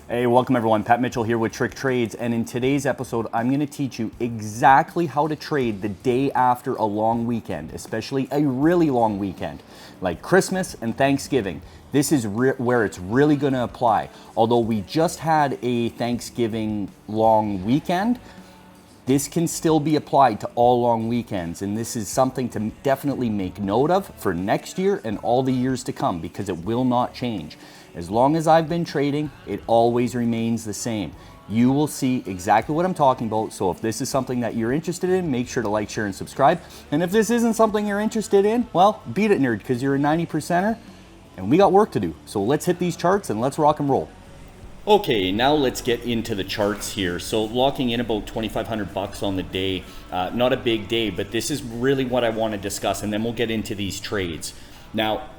Hey, welcome everyone. Pat Mitchell here with TrickTrades, and in today's episode, I'm going to teach you exactly how to trade the day after a long weekend, especially a really long weekend, like Christmas and Thanksgiving. This is where it's really going to apply. Although we just had a Thanksgiving long weekend, this can still be applied to all long weekends, and this is something to definitely make note of for next year and all the years to come, because it will not change. As long as I've been trading, it always remains the same. You will see exactly what I'm talking about. So if this is something that you're interested in, make sure to like, share, and subscribe. And if this isn't something you're interested in, well, beat it, nerd, because you're a 90%er and we got work to do. So let's hit these charts and let's rock and roll. Okay, now let's get into the charts here. So locking in about 2,500 bucks on the day, not a big day, but this is really what I want to discuss, and then we'll get into these trades. Now,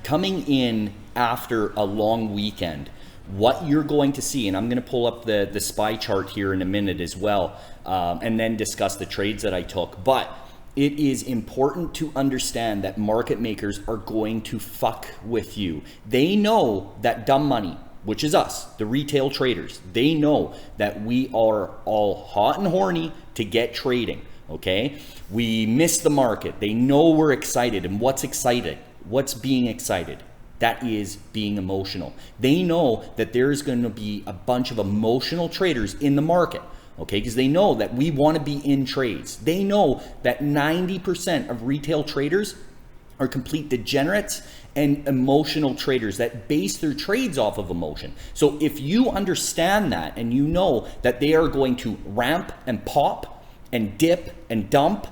coming in after a long weekend, what you're going to see, and I'm going to pull up the SPY chart here in a minute as well, and then discuss the trades that I took. But it is important to understand that market makers are going to fuck with you. They know that dumb money, which is us, the retail traders, they know that we are all hot and horny to get trading, okay? We miss the market. They know we're excited, and what's excited? What's being excited? That is being emotional. They know that there's going to be a bunch of emotional traders in the market, okay? Because they know that we want to be in trades. They know that 90% of retail traders are complete degenerates and emotional traders that base their trades off of emotion. So if you understand that, and you know that they are going to ramp and pop and dip and dump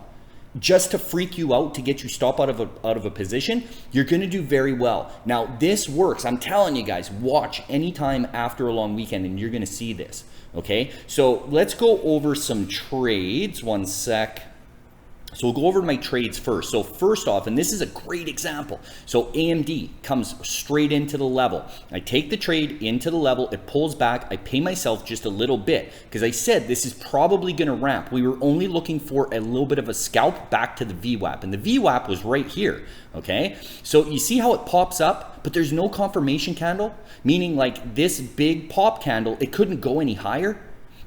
just to freak you out, to get you stop out of a position, you're going to do very well. Now, this works. I'm telling you guys, watch anytime after a long weekend and you're going to see this. Okay, so let's go over some trades. One sec. So we'll go over my trades first. So first off, and this is a great example. So AMD comes straight into the level. I take the trade into the level, it pulls back, I pay myself just a little bit because I said this is probably gonna ramp. We were only looking for a little bit of a scalp back to the VWAP, and the VWAP was right here, okay? So you see how it pops up, but there's no confirmation candle, meaning like this big pop candle, it couldn't go any higher.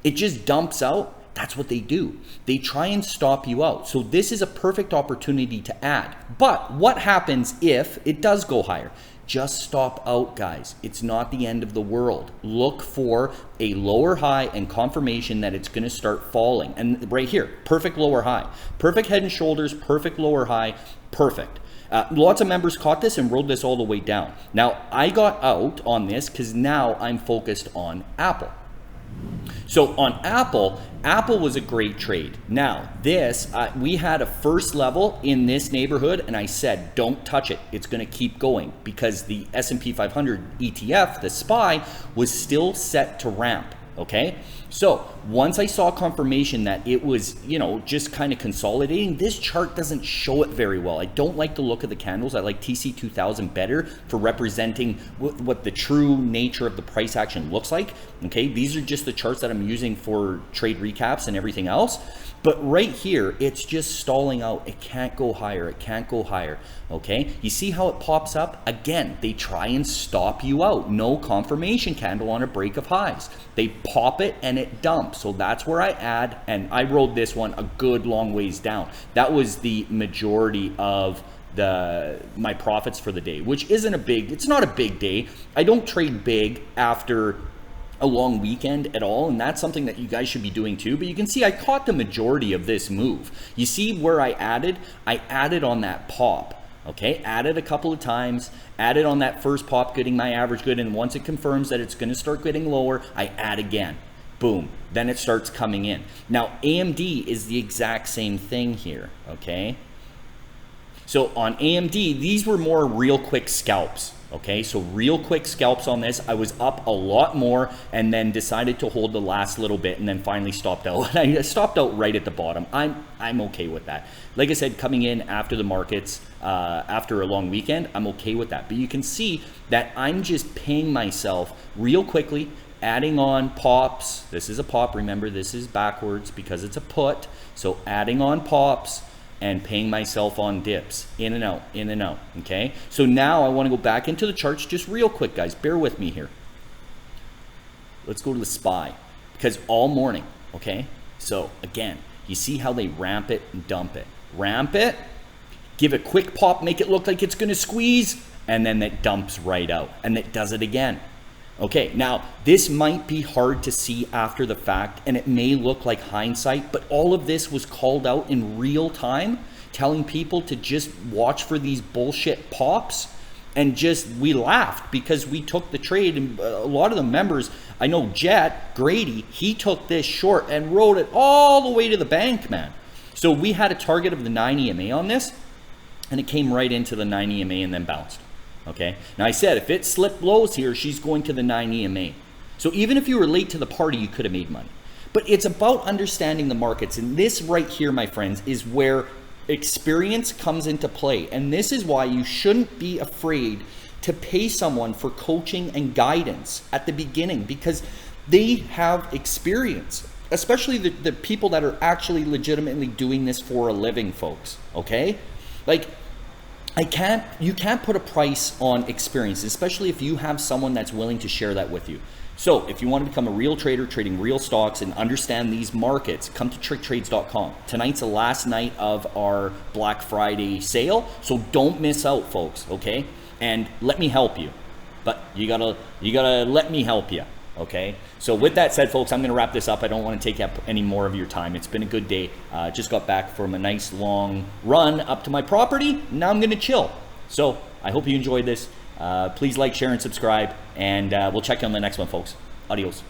It just dumps out. That's what they do. They try and stop you out. So this is a perfect opportunity to add. But what happens if it does go higher? Just stop out, guys. It's not the end of the world. Look for a lower high and confirmation that it's going to start falling. And right here, perfect lower high. Perfect head and shoulders, perfect lower high, perfect. Lots of members caught this and rode this all the way down. Now, I got out on this because now I'm focused on Aapl. So on Aapl was a great trade. Now this, we had a first level in this neighborhood, and I said, don't touch it. It's going to keep going because the S&P 500 ETF, the SPY, was still set to ramp. Okay, so once I saw confirmation that it was, just kind of consolidating, this chart doesn't show it very well. I don't like the look of the candles. I like TC2000 better for representing what the true nature of the price action looks like. Okay, these are just the charts that I'm using for trade recaps and everything else. But right here, it's just stalling out. It can't go higher. It can't go higher. Okay, you see how it pops up? Again, they try and stop you out. No confirmation candle on a break of highs. They pop it and it dumps. So that's where I add, and I rode this one a good long ways down. That was the majority of my profits for the day, which isn't it's not a big day. I don't trade big after a long weekend at all, and that's something that you guys should be doing too. But you can see I caught the majority of this move. You see where I added on that pop. Okay, added a couple of times, added on that first pop, getting my average good, and once it confirms that it's going to start getting lower, I add again. Boom, then it starts coming in. Now AMD is the exact same thing here. Okay, so on AMD, these were more real quick scalps. Okay, so real quick scalps on this. I was up a lot more and then decided to hold the last little bit and then finally stopped out. I stopped out right at the bottom. I'm okay with that. Like I said, coming in after the markets, after a long weekend, I'm okay with that. But you can see that I'm just paying myself real quickly, adding on pops. This is a pop, remember this is backwards because it's a put. So adding on pops and paying myself on dips, in and out, okay? So now I wanna go back into the charts just real quick, guys, bear with me here. Let's go to the SPY, because all morning, okay? So again, you see how they ramp it and dump it. Ramp it, give a quick pop, make it look like it's gonna squeeze, and then it dumps right out, and it does it again. Okay, now this might be hard to see after the fact, and it may look like hindsight, but all of this was called out in real time, telling people to just watch for these bullshit pops. And just, we laughed because we took the trade, and a lot of the members, I know Jet, Grady, he took this short and rode it all the way to the bank, man. So we had a target of the 9 EMA on this, and it came right into the 9 EMA and then bounced, okay? Now I said, if it slipped lows here, she's going to the 9 EMA. So even if you were late to the party, you could have made money. But it's about understanding the markets, and this right here, my friends, is where experience comes into play. And this is why you shouldn't be afraid to pay someone for coaching and guidance at the beginning, because they have experience, especially the people that are actually legitimately doing this for a living, folks, okay? Like, you can't put a price on experience, especially if you have someone that's willing to share that with you. So if you want to become a real trader, trading real stocks and understand these markets, come to TrickTrades.com. Tonight's the last night of our Black Friday sale, so don't miss out, folks, okay? And let me help you. But you gotta let me help you, okay? So with that said, folks, I'm gonna wrap this up. I don't want to take up any more of your time. It's been a good day. Just got back from a nice long run up to my property. Now I'm gonna chill. So I hope you enjoyed this. Please like, share, and subscribe, and we'll check you on the next one, folks. Adios.